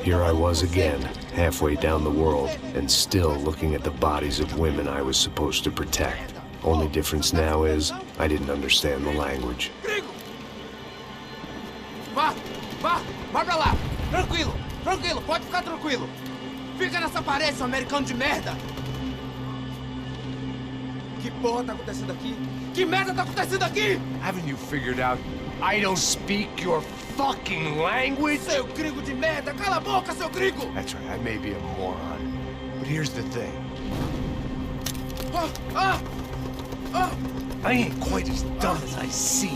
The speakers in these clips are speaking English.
Here I was again, halfway down the world, and still looking at the bodies of women I was supposed to protect. Only difference now is, I didn't understand the language. Vá pra lá! Tranquilo, pode ficar tranquilo! Fica nessa parede, seu americano de merda! Que porra tá acontecendo aqui? Que merda tá acontecendo aqui? Haven't you figured out I don't speak your fucking language? Seu gringo de merda! Cala a boca, seu gringo! That's right, I may be a moron. But here's the thing. I ain't quite as dumb as I seem.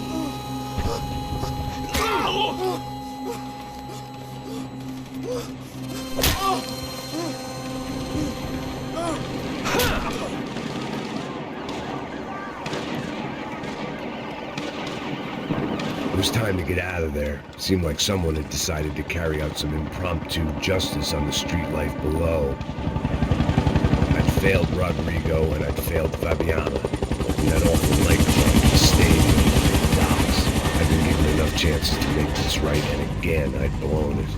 It was time to get out of there. Seemed like someone had decided to carry out some impromptu justice on the street life below. I'd failed Rodrigo and I'd failed Fabiana. And that awful nightclub, the stadium, the docks. I'd been given enough chances to make this right, and again I'd blown it.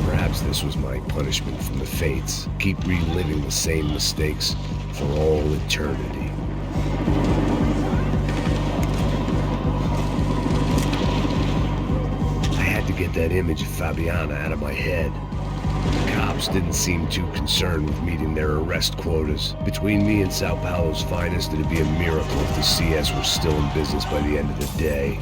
Perhaps this was my punishment from the fates. Keep reliving the same mistakes for all eternity. Get that image of Fabiana out of my head. The cops didn't seem too concerned with meeting their arrest quotas. Between me and São Paulo's finest, it'd be a miracle if the CS were still in business by the end of the day.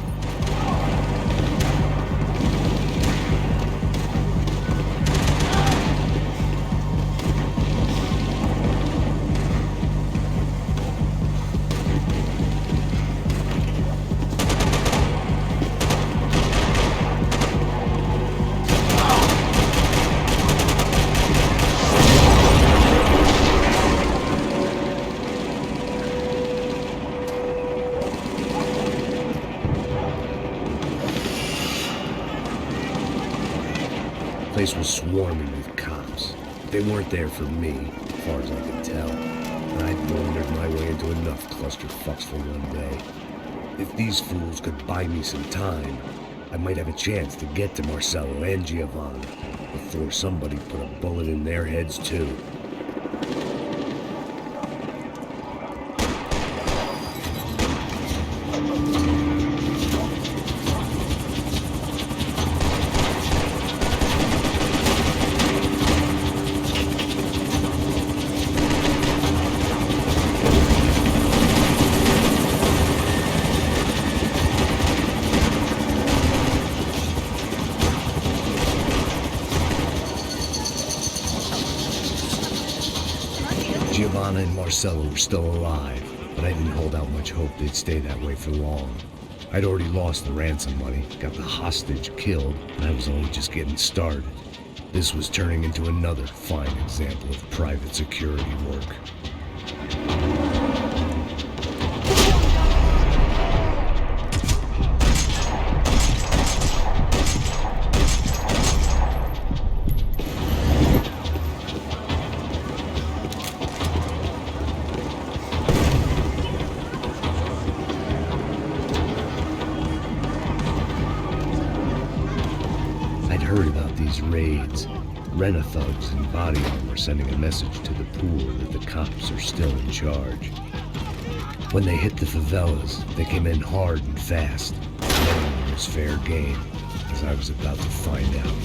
The place was swarming with cops. They weren't there for me, as far as I could tell. And I'd wandered my way into enough clusterfucks for one day. If these fools could buy me some time, I might have a chance to get to Marcelo and Giovanna before somebody put a bullet in their heads too. Giovanna and Marcelo were still alive, but I didn't hold out much hope they'd stay that way for long. I'd already lost the ransom money, got the hostage killed, and I was only just getting started. This was turning into another fine example of private security work. Heard about these raids. Rent-a-thugs in body armor sending a message to the poor that the cops are still in charge. When they hit the favelas, they came in hard and fast. Knowing it was fair game, as I was about to find out.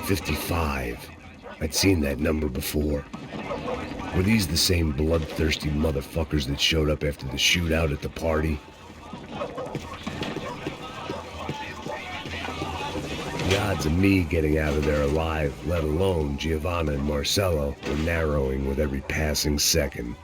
55. I'd seen that number before. Were these the same bloodthirsty motherfuckers that showed up after the shootout at the party? The odds of me getting out of there alive, let alone Giovanna and Marcello, were narrowing with every passing second.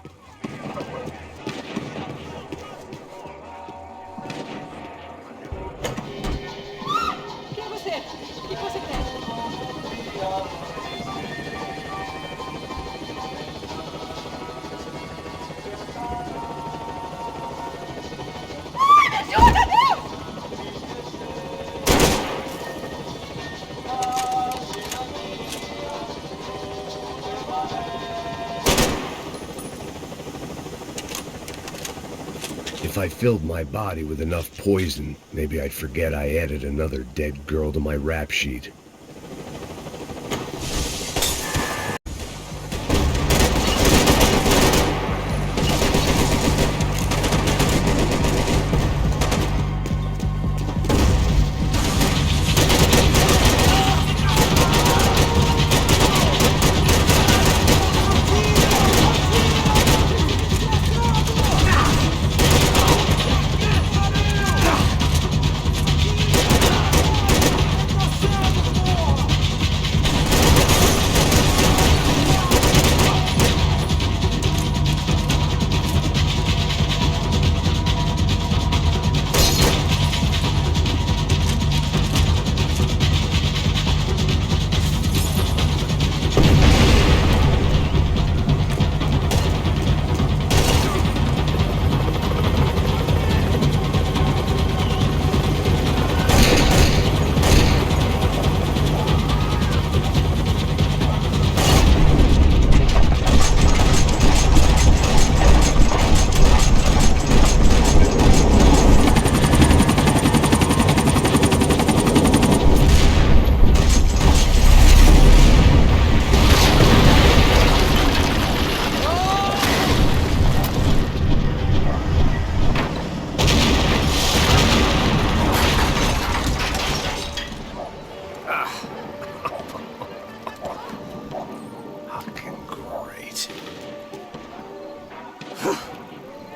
If I filled my body with enough poison, maybe I'd forget I added another dead girl to my rap sheet.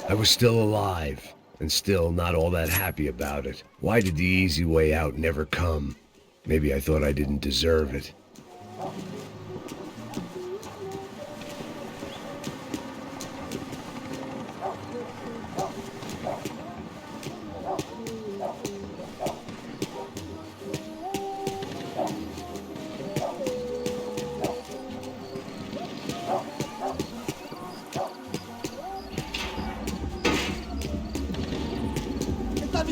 I was still alive, and still not all that happy about it. Why did the easy way out never come? Maybe I thought I didn't deserve it.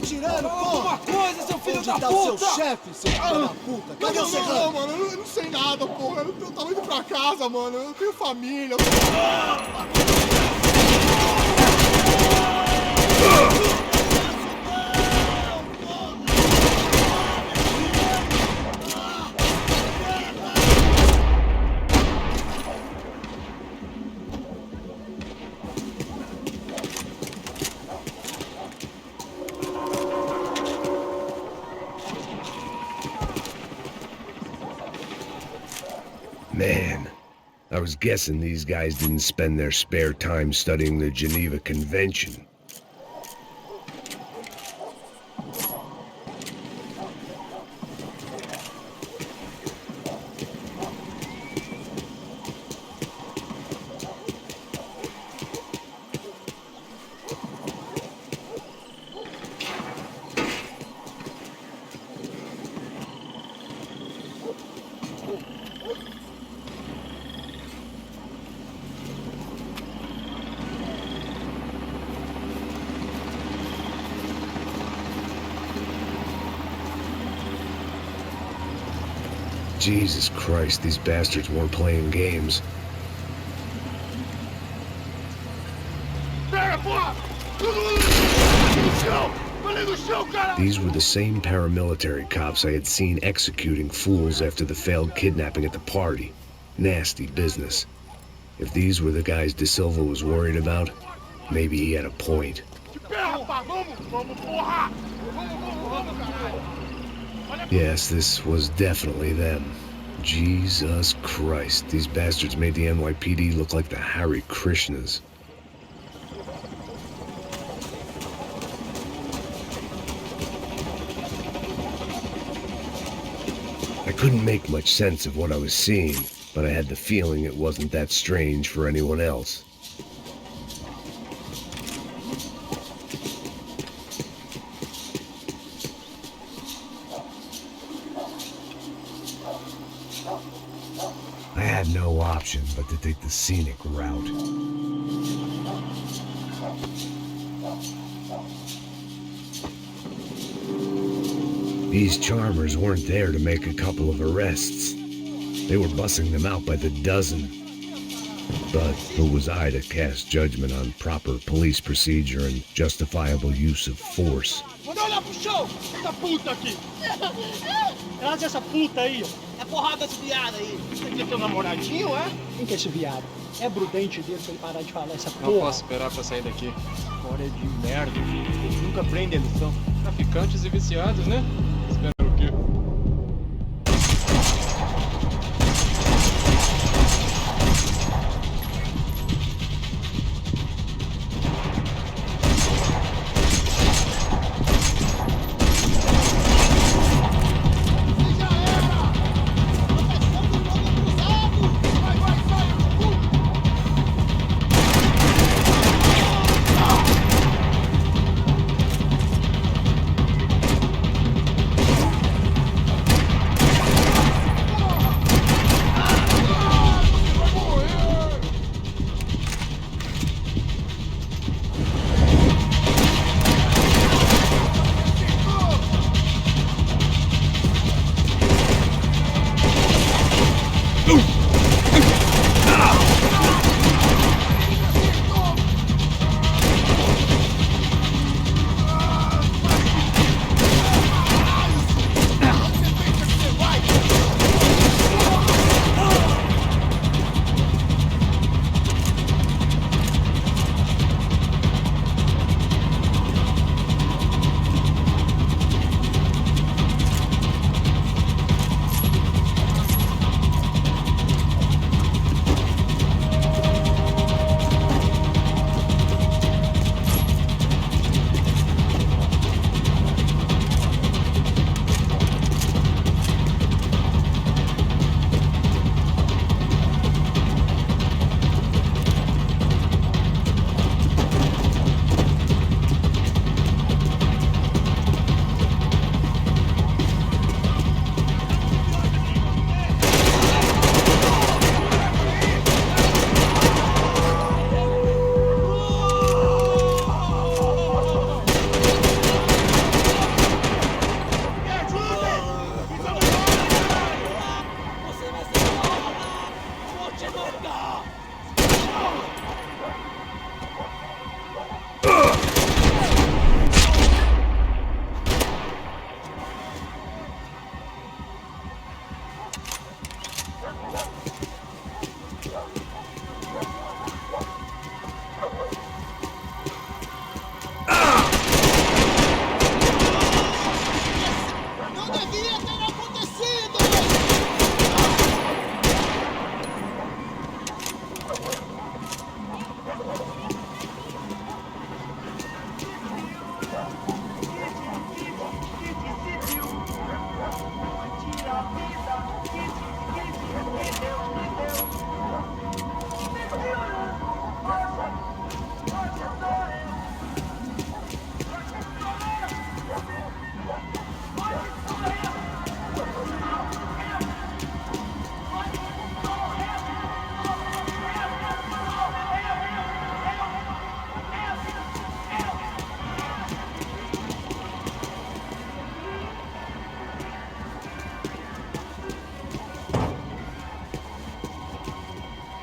tirando, porra! Coisa, seu filho da puta! Seu chefe, seu filho da puta! Cadê o serrano? Não, mano, eu não sei nada, porra. Eu tava indo pra casa, mano. Eu tenho família. Man, I was guessing these guys didn't spend their spare time studying the Geneva Convention. Jesus Christ, these bastards weren't playing games. These were the same paramilitary cops I had seen executing fools after the failed kidnapping at the party. Nasty business. If these were the guys De Silva was worried about, maybe he had a point. Yes, this was definitely them. Jesus Christ, these bastards made the NYPD look like the Hare Krishnas. I couldn't make much sense of what I was seeing, but I had the feeling it wasn't that strange for anyone else. I had no option but to take the scenic route. These charmers weren't there to make a couple of arrests. They were bussing them out by the dozen. But who was I to cast judgment on proper police procedure and justifiable use of force? Manda olhar pro chão, essa puta aqui. Traz essa puta aí, ó. É porrada de viado aí. Você quer ter um namoradinho, é? Quem que é esse viado? É prudente dele pra ele parar de falar essa porra. Não posso esperar pra sair daqui. História de merda. Eles nunca aprendem a lição. Traficantes e viciados, né? Espera o quê?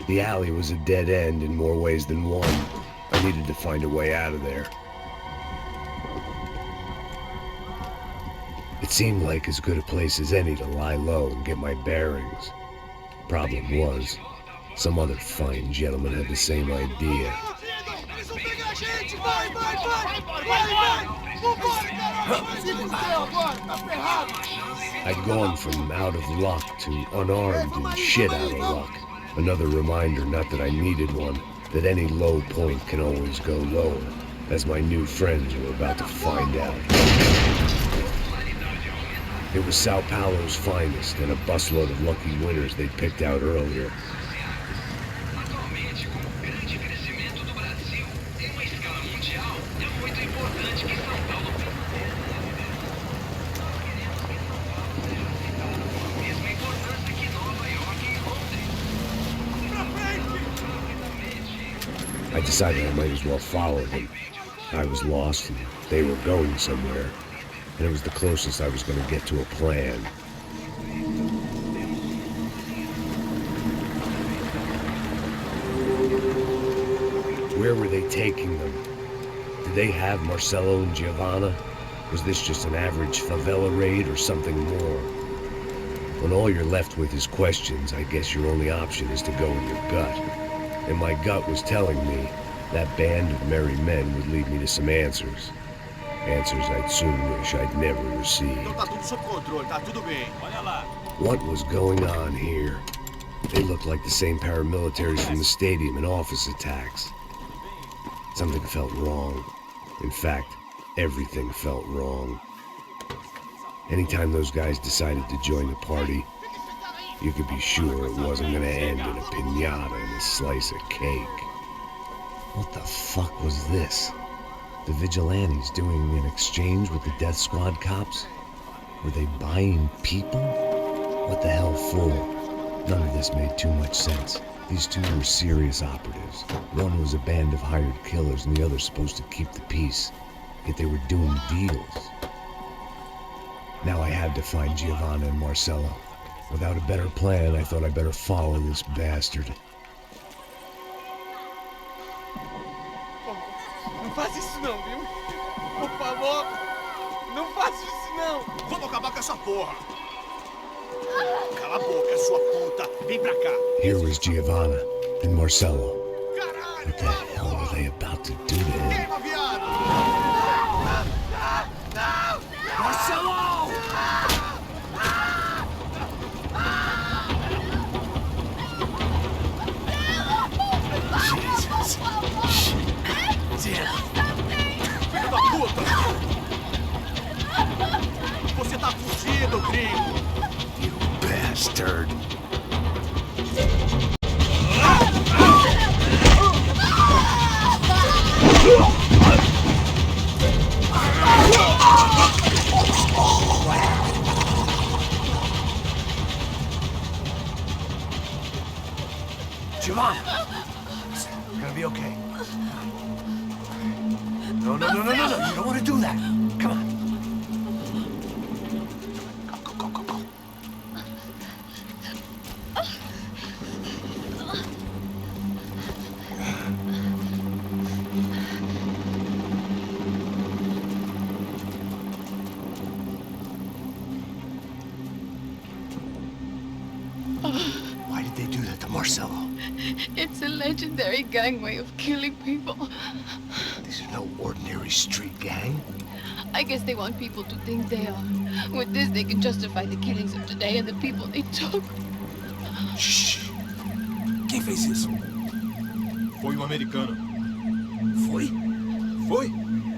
The alley was a dead end in more ways than one. I needed to find a way out of there. It seemed like as good a place as any to lie low and get my bearings. Problem was, some other fine gentleman had the same idea. I'd gone from out of luck to unarmed and shit out of luck. Another reminder, not that I needed one, that any low point can always go lower, as my new friends were about to find out. It was São Paulo's finest and a busload of lucky winners they'd picked out earlier. I decided I might as well follow them. I was lost and they were going somewhere, and it was the closest I was going to get to a plan. Where were they taking them? Did they have Marcelo and Giovanna? Was this just an average favela raid or something more? When all you're left with is questions, I guess your only option is to go with your gut. And my gut was telling me that band of merry men would lead me to some answers. Answers I'd soon wish I'd never received. What was going on here? They looked like the same paramilitaries from the stadium in office attacks. Something felt wrong. In fact, everything felt wrong. Anytime those guys decided to join the party, you could be sure it wasn't gonna end in a piñata and a slice of cake. What the fuck was this? The vigilantes doing an exchange with the death squad cops? Were they buying people? What the hell for? None of this made too much sense. These two were serious operatives. One was a band of hired killers and the other supposed to keep the peace. Yet they were doing deals. Now I had to find Giovanna and Marcelo. Without a better plan, I thought I'd better follow this bastard. Não faz isso não, viu? Por favor, não faça isso não. Vamos acabar com essa porra. Cala a boca, sua puta. Vem pra cá. Here was Giovanna and Marcelo. What the hell were they about to do to him? Queima, viado. Marcelo! Jesus. Filho da puta. Você tá fugido, gringo. You bastard. Giovanna! You're gonna be okay. No. You don't want to do that. Come on. Go. Why did they do that to Marcelo? It's a legendary gang way of killing people. These are no ordinary street gang. I guess they want people to think they are. With this, they can justify the killings of today and the people they took. Shh. Quem fez isso? Foi americano. Foi?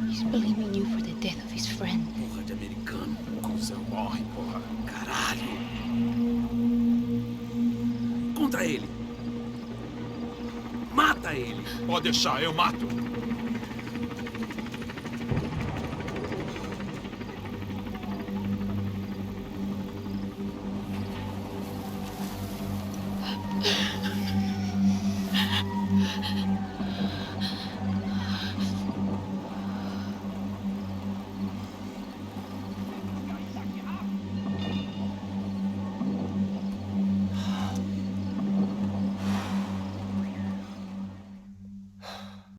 He's blaming you for the death of his friend. Porra de americano. Cusão, morre, porra. Caralho. Contra ele. Mata ele. Pode deixar, eu mato.